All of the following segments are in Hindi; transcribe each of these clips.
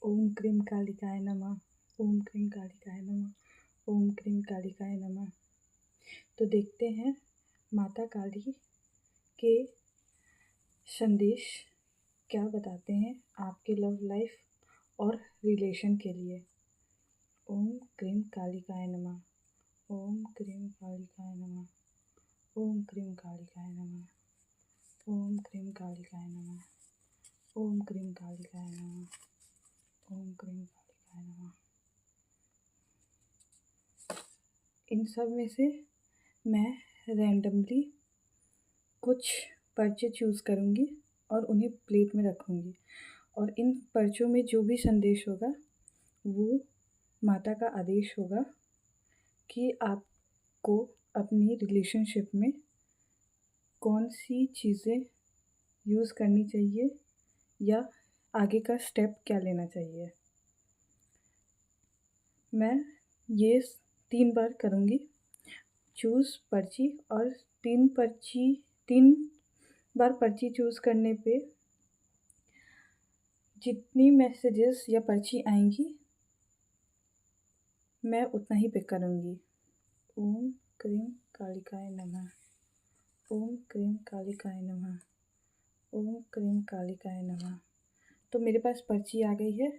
ओम क्रीं कालिकाय नमः। ओम क्रीं कालिकाय नमः। ओम क्रीं कालिकाय नमः। तो देखते हैं माता काली के संदेश क्या बताते हैं आपके लव लाइफ और रिलेशन के लिए। ओम क्रीं कालिकाय नमः। ओम क्रीं कालिकाय नमः। ओम क्रीं कालिकाय नमः। ओम क्रीं कालिकाय नमः। ओम क्रीं कालिकाय नमः। ओम क्रीं कालिकाय नमः। इन सब में से मैं रैंडमली कुछ पर्चे चूज़ करूँगी और उन्हें प्लेट में रखूँगी, और इन पर्चों में जो भी संदेश होगा वो माता का आदेश होगा कि आपको अपनी रिलेशनशिप में कौन सी चीज़ें यूज़ करनी चाहिए या आगे का स्टेप क्या लेना चाहिए। मैं ये 3 बार करूँगी चूज़ पर्ची, और 3 बार पर्ची चूज़ करने पे जितनी मैसेजेस या पर्ची आएंगी मैं उतना ही पिक करूँगी। ओम क्रीं कालिकाय नमः। ओम क्रीं कालिकाय नमः। ओम क्रीं कालिकाय नमः। तो मेरे पास पर्ची आ गई है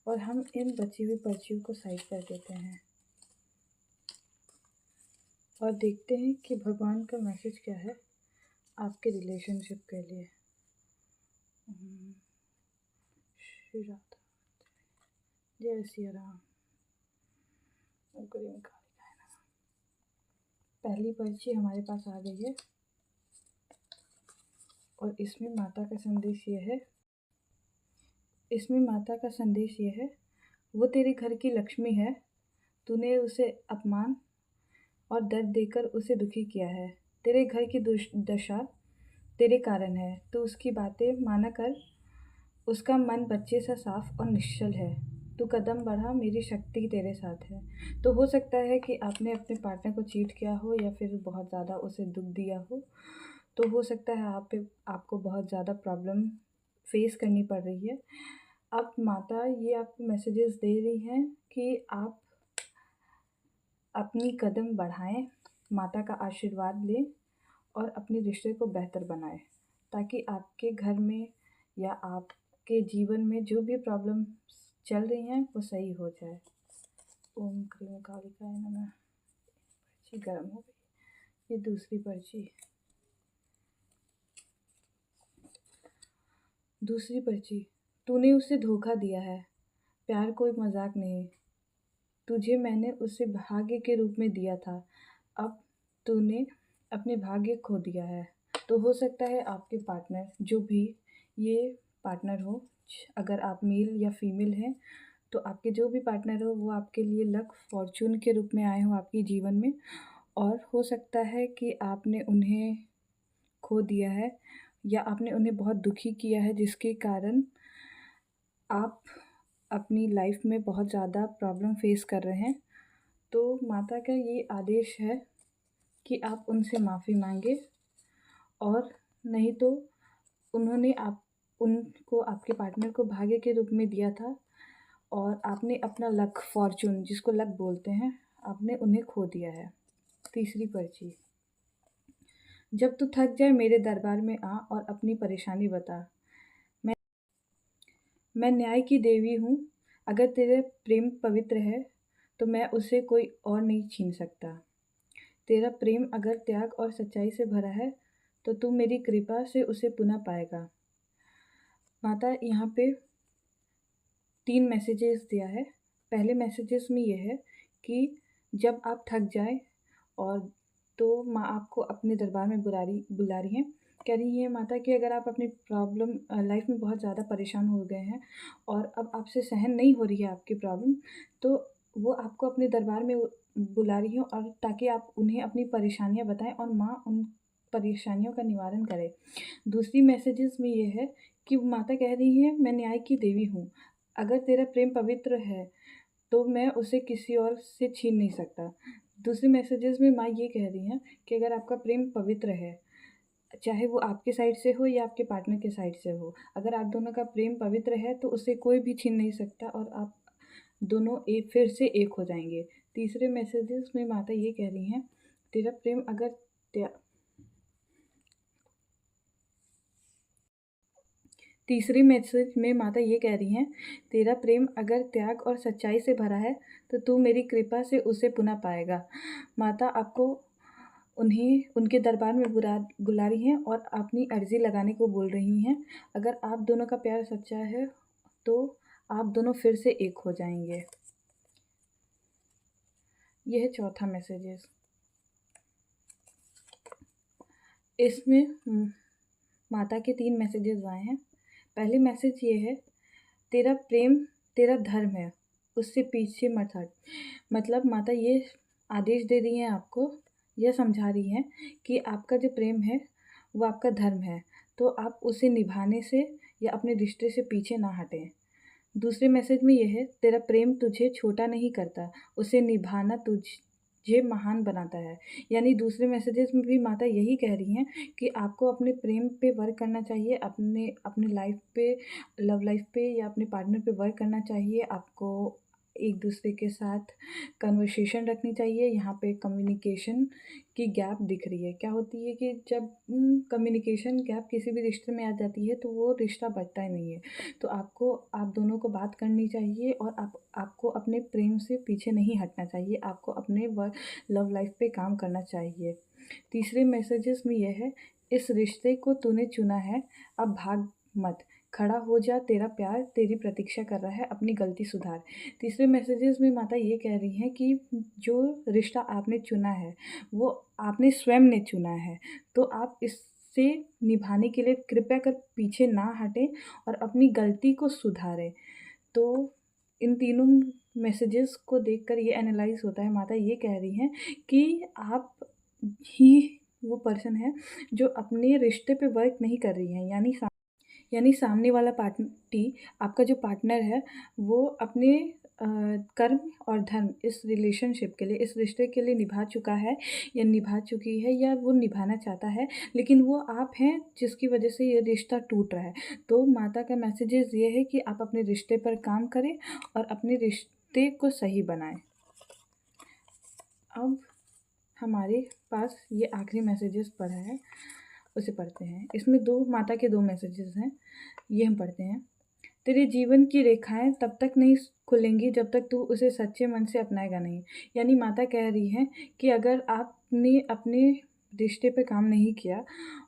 और हम इन बची हुई पर्चियों को साइड कर देते हैं और देखते हैं कि भगवान का मैसेज क्या है आपके रिलेशनशिप के लिए। श्री राधा, जय सिया राम। ओम क्रीं कालिकाय नमः। पहली पर्ची हमारे पास आ गई है और इसमें माता का संदेश ये है, वो तेरे घर की लक्ष्मी है, तूने उसे अपमान और दर्द देकर उसे दुखी किया है। तेरे घर की दशा तेरे कारण है, तो उसकी बातें माना कर। उसका मन बच्चे सा साफ और निश्चल है। तू कदम बढ़ा, मेरी शक्ति तेरे साथ है। तो हो सकता है कि आपने अपने पार्टनर को चीट किया हो या फिर बहुत ज़्यादा उसे दुख दिया हो। तो हो सकता है आपको बहुत ज़्यादा प्रॉब्लम फेस करनी पड़ रही है। अब माता ये आपको मैसेजेस दे रही हैं कि आप अपनी कदम बढ़ाएं, माता का आशीर्वाद लें और अपने रिश्ते को बेहतर बनाएं, ताकि आपके घर में या आपके जीवन में जो भी प्रॉब्लम चल रही हैं वो सही हो जाए। ओम क्रीं कालिकाय नमः। पर्ची गर्म हो गई। ये दूसरी पर्ची। तूने उसे धोखा दिया है, प्यार कोई मजाक नहीं। तुझे मैंने उसे भाग्य के रूप में दिया था, अब तूने अपने भाग्य खो दिया है। तो हो सकता है आपके पार्टनर, जो भी ये पार्टनर हो, अगर आप मेल या फीमेल हैं, तो आपके जो भी पार्टनर हो वो आपके लिए लक फॉर्चून के रूप में आए हों आपके जीवन में, और हो सकता है कि आपने उन्हें खो दिया है या आपने उन्हें बहुत दुखी किया है, जिसके कारण आप अपनी लाइफ में बहुत ज़्यादा प्रॉब्लम फेस कर रहे हैं। तो माता का ये आदेश है कि आप उनसे माफ़ी मांगे, और नहीं तो उनको आपके पार्टनर को भाग्य के रूप में दिया था और आपने अपना लक फॉर्चून, जिसको लक बोलते हैं, आपने उन्हें खो दिया है। तीसरी पर्ची। जब तू थक जाए मेरे दरबार में आ और अपनी परेशानी बता। मैं न्याय की देवी हूँ। अगर तेरे प्रेम पवित्र है तो मैं उसे कोई और नहीं छीन सकता। तेरा प्रेम अगर त्याग और सच्चाई से भरा है तो तू मेरी कृपा से उसे पुनः पाएगा। माता यहाँ पे 3 मैसेजेस दिया है। पहले मैसेजेस में ये है कि जब आप थक जाए और तो माँ आपको अपने दरबार में बुला रही हैं। कह रही हैं माता कि अगर आप अपनी प्रॉब्लम लाइफ में बहुत ज़्यादा परेशान हो गए हैं और अब आपसे सहन नहीं हो रही है आपकी प्रॉब्लम, तो वो आपको अपने दरबार में बुला रही हैं, और ताकि आप उन्हें अपनी परेशानियाँ बताएं और माँ उन परेशानियों का निवारण करे। दूसरी मैसेजेस में ये है कि माता कह रही है, मैं न्याय की देवी हूँ। अगर तेरा प्रेम पवित्र है तो मैं उसे किसी और से छीन नहीं सकता। दूसरे मैसेजेस में माँ ये कह रही हैं कि अगर आपका प्रेम पवित्र है चाहे वो आपके साइड से हो या आपके पार्टनर के साइड से हो। अगर आप दोनों का प्रेम पवित्र है तो उसे कोई भी छीन नहीं सकता और आप दोनों एक फिर से एक हो जाएंगे। तीसरे मैसेजेस में माता ये कह रही हैं, तेरा प्रेम अगर त्या तीसरी मैसेज में माता ये कह रही हैं, तेरा प्रेम अगर त्याग और सच्चाई से भरा है तो तू मेरी कृपा से उसे पुनः पाएगा। माता आपको उन्हें उनके दरबार में बुला रही हैं और अपनी अर्जी लगाने को बोल रही हैं। अगर आप दोनों का प्यार सच्चा है तो आप दोनों फिर से एक हो जाएंगे। यह है चौथा मैसेजेस। इसमें माता के 3 मैसेजेस आए हैं। पहले मैसेज ये है, तेरा प्रेम तेरा धर्म है, उससे पीछे मत हट। मतलब माता ये आदेश दे रही हैं आपको, यह समझा रही हैं कि आपका जो प्रेम है वो आपका धर्म है, तो आप उसे निभाने से या अपने रिश्ते से पीछे ना हटें। दूसरे मैसेज में यह है, तेरा प्रेम तुझे छोटा नहीं करता, उसे निभाना तुझे महान बनाता है। यानी दूसरे मैसेजेस में भी माता यही कह रही हैं कि आपको अपने प्रेम पे वर्क करना चाहिए, अपने अपने लाइफ पे, लव लाइफ पे या अपने पार्टनर पे वर्क करना चाहिए। आपको एक दूसरे के साथ कन्वर्सेशन रखनी चाहिए। यहाँ पे कम्युनिकेशन की गैप दिख रही है। क्या होती है कि जब कम्युनिकेशन गैप किसी भी रिश्ते में आ जाती है तो वो रिश्ता बढ़ता ही नहीं है। तो आप दोनों को बात करनी चाहिए और आपको अपने प्रेम से पीछे नहीं हटना चाहिए। आपको अपने लव लाइफ पे काम करना चाहिए। तीसरे मैसेजेस में यह है, इस रिश्ते को तूने चुना है, अब भाग मत, खड़ा हो जा, तेरा प्यार तेरी प्रतीक्षा कर रहा है, अपनी गलती सुधार। तीसरे मैसेजेस में माता ये कह रही हैं कि जो रिश्ता आपने चुना है वो आपने स्वयं ने चुना है, तो आप इससे निभाने के लिए कृपया कर पीछे ना हटें और अपनी गलती को सुधारें। तो इन तीनों मैसेजेस को देखकर ये एनालाइज़ होता है, माता ये कह रही हैं कि आप ही वो पर्सन है जो अपने रिश्ते पे वर्क नहीं कर रही हैं। यानी सामने वाला पार्टी, आपका जो पार्टनर है वो अपने कर्म और धर्म इस रिलेशनशिप के लिए, इस रिश्ते के लिए निभा चुका है या निभा चुकी है या वो निभाना चाहता है, लेकिन वो आप हैं जिसकी वजह से ये रिश्ता टूट रहा है। तो माता का मैसेजेस ये है कि आप अपने रिश्ते पर काम करें और अपने रिश्ते को सही बनाएं। अब हमारे पास ये आखिरी मैसेजेस पढ़ा है, उसे पढ़ते हैं। इसमें माता के 2 मैसेजेस हैं, ये हम पढ़ते हैं। तेरे जीवन की रेखाएं तब तक नहीं खुलेंगी जब तक तू उसे सच्चे मन से अपनाएगा नहीं। यानी माता कह रही है कि अगर आपने अपने रिश्ते पे काम नहीं किया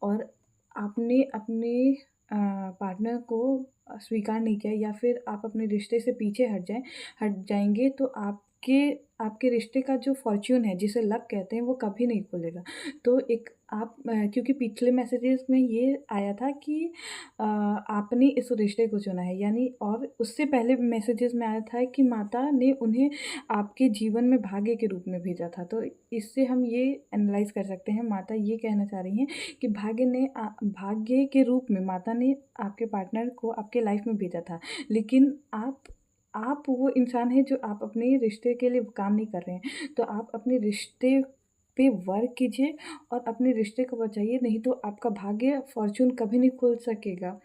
और आपने अपने पार्टनर को स्वीकार नहीं किया या फिर आप अपने रिश्ते से पीछे हट जाएंगे तो आपके रिश्ते का जो फॉर्च्यून है, जिसे लक कहते हैं, वो कभी नहीं खुलेगा। तो क्योंकि पिछले मैसेजेस में ये आया था कि आपने इस रिश्ते को चुना है, यानी और उससे पहले मैसेजेस में आया था कि माता ने उन्हें आपके जीवन में भाग्य के रूप में भेजा था। तो इससे हम ये एनालाइज कर सकते हैं, माता ये कहना चाह रही हैं कि भाग्य के रूप में माता ने आपके पार्टनर को आपके लाइफ में भेजा था, लेकिन आप वो इंसान हैं जो आप अपने रिश्ते के लिए काम नहीं कर रहे हैं। तो आप अपने रिश्ते पे वर्क कीजिए और अपने रिश्ते को बचाइए, नहीं तो आपका भाग्य फॉर्च्यून कभी नहीं खुल सकेगा।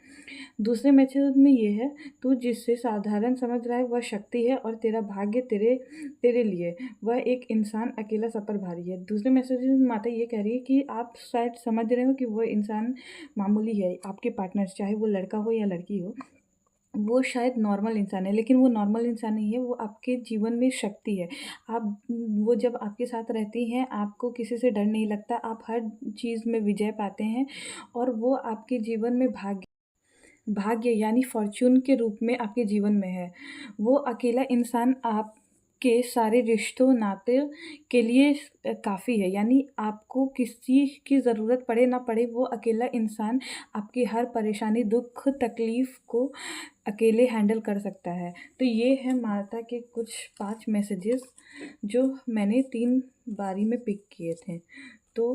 दूसरे मैसेज में ये है, तू जिससे साधारण समझ रहा है वह शक्ति है और तेरा भाग्य तेरे लिए वह एक इंसान अकेला सफ़र भारी है। दूसरे मैसेज में माता ये कह रही है कि आप शायद समझ रहे हो कि वह इंसान मामूली है, आपके पार्टनर चाहे वो लड़का हो या लड़की हो, वो शायद नॉर्मल इंसान है, लेकिन वो नॉर्मल इंसान नहीं है, वो आपके जीवन में शक्ति है। वो जब आपके साथ रहती हैं, आपको किसी से डर नहीं लगता, आप हर चीज़ में विजय पाते हैं और वो आपके जीवन में भाग्य यानी फॉर्च्यून के रूप में आपके जीवन में है। वो अकेला इंसान आपके सारे रिश्तों नाते के लिए काफ़ी है, यानी आपको किसी की ज़रूरत पड़े ना पड़े, वो अकेला इंसान आपकी हर परेशानी, दुख, तकलीफ़ को अकेले हैंडल कर सकता है। तो ये है माता के कुछ 5 मैसेजेस जो मैंने 3 बारी में पिक किए थे। तो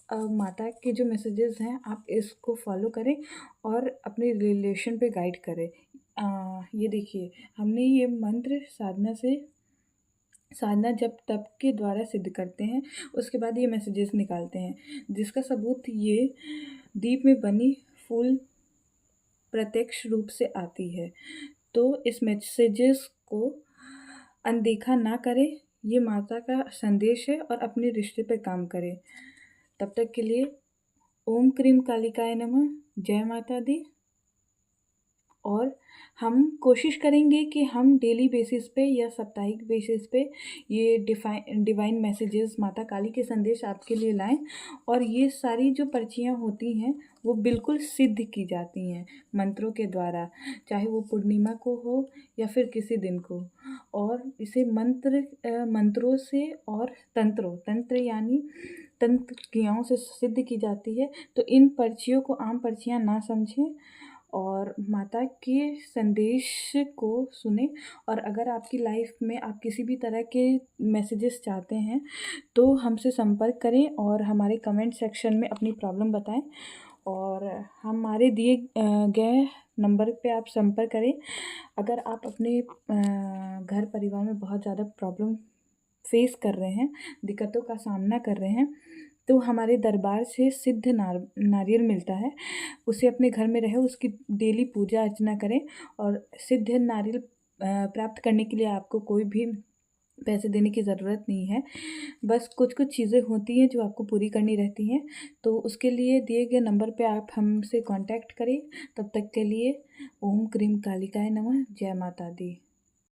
माता के जो मैसेजेस हैं आप इसको फॉलो करें और अपने रिलेशन पे गाइड करें। ये देखिए, हमने ये मंत्र साधना जब तप के द्वारा सिद्ध करते हैं, उसके बाद ये मैसेजेस निकालते हैं, जिसका सबूत ये दीप में बनी फूल प्रत्यक्ष रूप से आती है। तो इस मैसेजेस को अनदेखा ना करें, ये माता का संदेश है और अपने रिश्ते पे काम करें। तब तक के लिए ओम क्रीम कालिकाय नमः, जय माता दी। और हम कोशिश करेंगे कि हम डेली बेसिस पे या साप्ताहिक बेसिस पे ये डिवाइन मैसेजेस, माता काली के संदेश आपके लिए लाएं। और ये सारी जो पर्चियाँ होती हैं वो बिल्कुल सिद्ध की जाती हैं मंत्रों के द्वारा, चाहे वो पूर्णिमा को हो या फिर किसी दिन को। और इसे मंत्रों से और तंत्र यानी तंत्र क्रियाओं से सिद्ध की जाती है। तो इन पर्चियों को आम पर्चियाँ ना समझें और माता के संदेश को सुने। और अगर आपकी लाइफ में आप किसी भी तरह के मैसेजेस चाहते हैं तो हमसे संपर्क करें और हमारे कमेंट सेक्शन में अपनी प्रॉब्लम बताएं और हमारे दिए गए नंबर पे आप संपर्क करें। अगर आप अपने घर परिवार में बहुत ज़्यादा प्रॉब्लम फेस कर रहे हैं, दिक्कतों का सामना कर रहे हैं, तो हमारे दरबार से सिद्ध नारियल मिलता है, उसे अपने घर में रहे, उसकी डेली पूजा अर्चना करें। और सिद्ध नारियल प्राप्त करने के लिए आपको कोई भी पैसे देने की ज़रूरत नहीं है, बस कुछ कुछ चीज़ें होती हैं जो आपको पूरी करनी रहती हैं। तो उसके लिए दिए गए नंबर पे आप हमसे कांटेक्ट करें। तब तक के लिए ओम क्रीम कालिकाय नमः, जय माता दी।